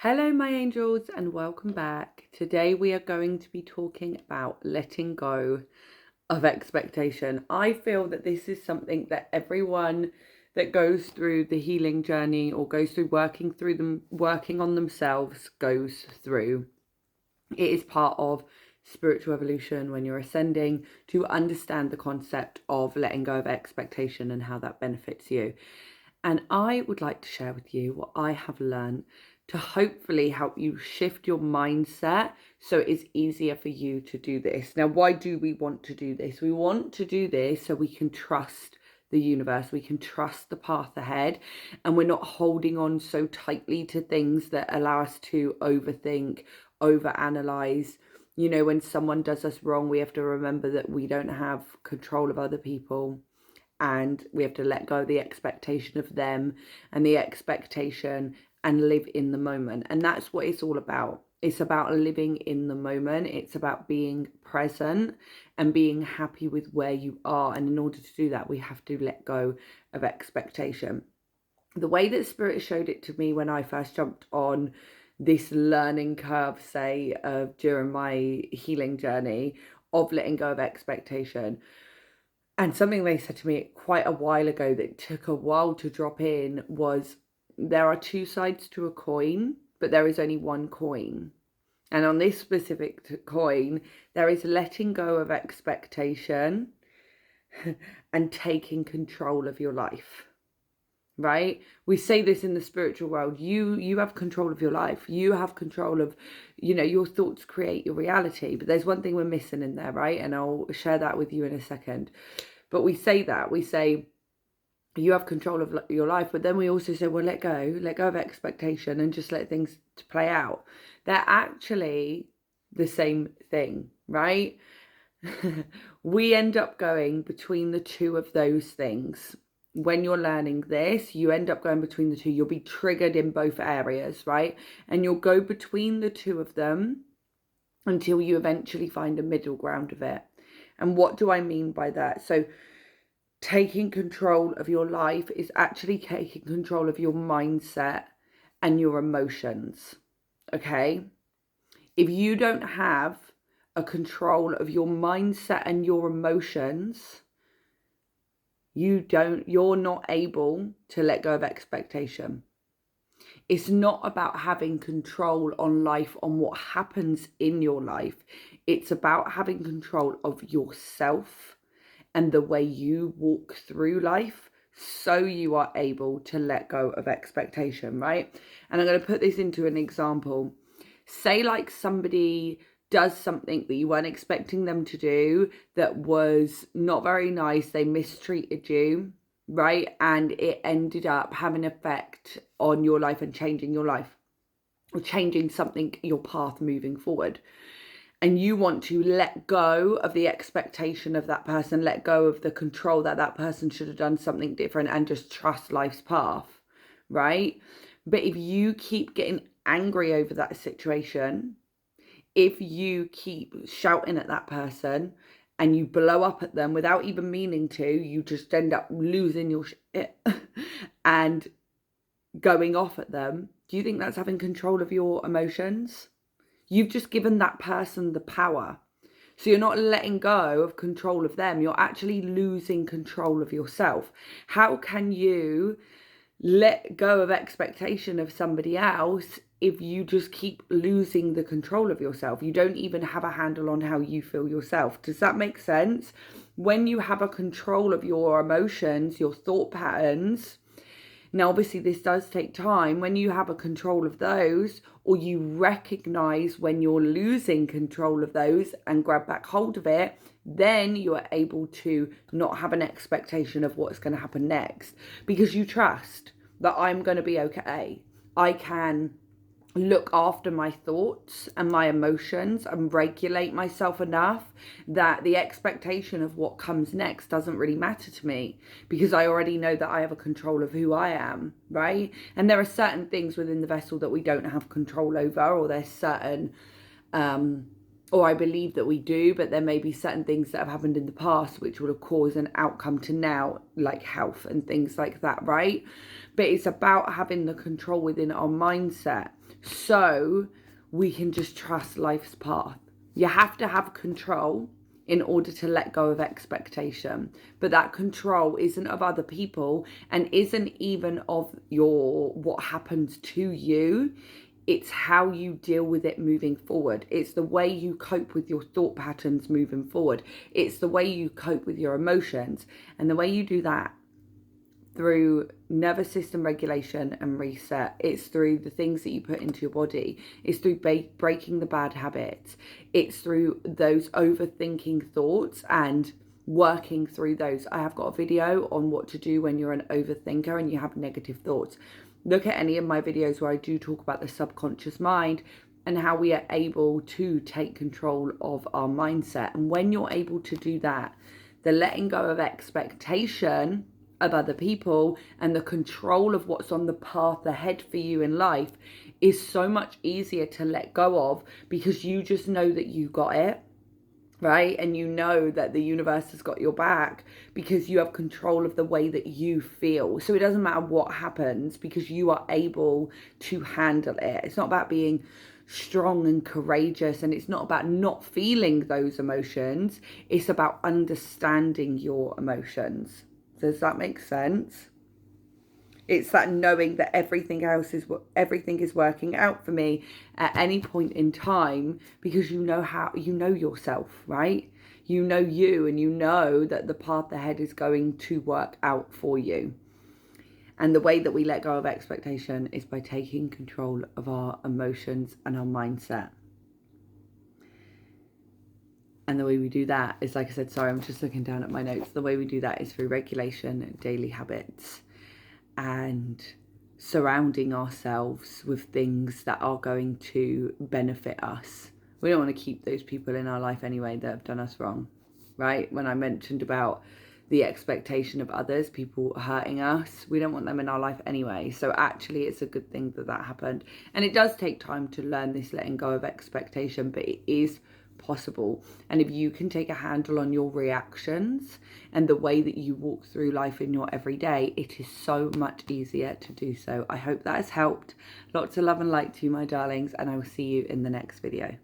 Hello, my angels, and welcome back. Today, we are going to be talking about letting go of expectation. I feel that this is something that everyone that goes through the healing journey or goes through working on themselves goes through. It is part of spiritual evolution when you're ascending to understand the concept of letting go of expectation and how that benefits you. And I would like to share with you what I have learned to hopefully help you shift your mindset so it's easier for you to do this. Now, why do we want to do this? We want to do this so we can trust the universe, we can trust the path ahead, and we're not holding on so tightly to things that allow us to overthink, overanalyze. You know, when someone does us wrong, we have to remember that we don't have control of other people, and we have to let go of the expectation of them and the expectation and live in the moment. And that's what it's all about. It's about living in the moment. It's about being present and being happy with where you are. And in order to do that, we have to let go of expectation. The way that Spirit showed it to me when I first jumped on this learning curve, say, during my healing journey of letting go of expectation, and something they said to me quite a while ago that took a while to drop in was, there are two sides to a coin, but there is only one coin. And on this specific coin, there is letting go of expectation and taking control of your life. Right? We say this in the spiritual world. You have control of your life. You have control of, your thoughts create your reality. But there's one thing we're missing in there, right? And I'll share that with you in a second. But we say that. We say you have control of your life, but then we also say, well, let go of expectation and just let things play out. They're actually the same thing, right? We end up going between the two of those things. When you're learning this, you end up going between the two. You'll be triggered in both areas, right? And you'll go between the two of them until you eventually find a middle ground of it. And what do I mean by that? So taking control of your life is actually taking control of your mindset and your emotions, okay? If you don't have a control of your mindset and your emotions, you're not able to let go of expectation. It's not about having control on life, on what happens in your life. It's about having control of yourself and the way you walk through life, so you are able to let go of expectation, right? And I'm going to put this into an example. Say like somebody does something that you weren't expecting them to do that was not very nice. They mistreated you, right? And it ended up having an effect on your life and changing your life, or changing something, your path moving forward. And you want to let go of the expectation of that person, let go of the control that that person should have done something different, and just trust life's path, right? But if you keep getting angry over that situation, if you keep shouting at that person and you blow up at them without even meaning to, you just end up losing your shit and going off at them. Do you think that's having control of your emotions? You've just given that person the power. So you're not letting go of control of them. You're actually losing control of yourself. How can you let go of expectation of somebody else if you just keep losing the control of yourself? You don't even have a handle on how you feel yourself. Does that make sense? When you have a control of your emotions, your thought patterns, now, obviously, this does take time. When you have a control of those, or you recognize when you're losing control of those and grab back hold of it, then you are able to not have an expectation of what's going to happen next, because you trust that I'm going to be okay. I can look after my thoughts and my emotions and regulate myself enough that the expectation of what comes next doesn't really matter to me, because I already know that I have a control of who I am, right? And there are certain things within the vessel that we don't have control over, or there's certain or I believe that we do, but there may be certain things that have happened in the past which will have caused an outcome to now, like health and things like that, right? but it's about having the control within our mindset so we can just trust life's path. You have to have control in order to let go of expectation, but that control isn't of other people and isn't even of what happens to you. It's how you deal with it moving forward. It's the way you cope with your thought patterns moving forward. It's the way you cope with your emotions, and the way you do that through nervous system regulation and reset. It's through the things that you put into your body. It's through breaking the bad habits. It's through those overthinking thoughts and working through those. I have got a video on what to do when you're an overthinker and you have negative thoughts. Look at any of my videos where I do talk about the subconscious mind and how we are able to take control of our mindset. And when you're able to do that, the letting go of expectation of other people and the control of what's on the path ahead for you in life is so much easier to let go of, because you just know that you got it, right? And you know that the universe has got your back because you have control of the way that you feel. So it doesn't matter what happens because you are able to handle it. It's not about being strong and courageous, and it's not about not feeling those emotions. It's about understanding your emotions. Does that make sense? It's that knowing that everything is working out for me at any point in time, because you know yourself, right? You know you, and you know that the path ahead is going to work out for you. And the way that we let go of expectation is by taking control of our emotions and our mindset. And the way we do that is, like I said, sorry, I'm just looking down at my notes. The way we do that is through regulation, daily habits, and surrounding ourselves with things that are going to benefit us. We don't want to keep those people in our life anyway that have done us wrong, right? When I mentioned about the expectation of others, people hurting us, we don't want them in our life anyway. So actually it's a good thing that happened. And it does take time to learn this letting go of expectation, but it is possible. And if you can take a handle on your reactions and the way that you walk through life in your everyday, it is so much easier to do so. I hope that has helped. Lots of love and light to you, my darlings, and I will see you in the next video.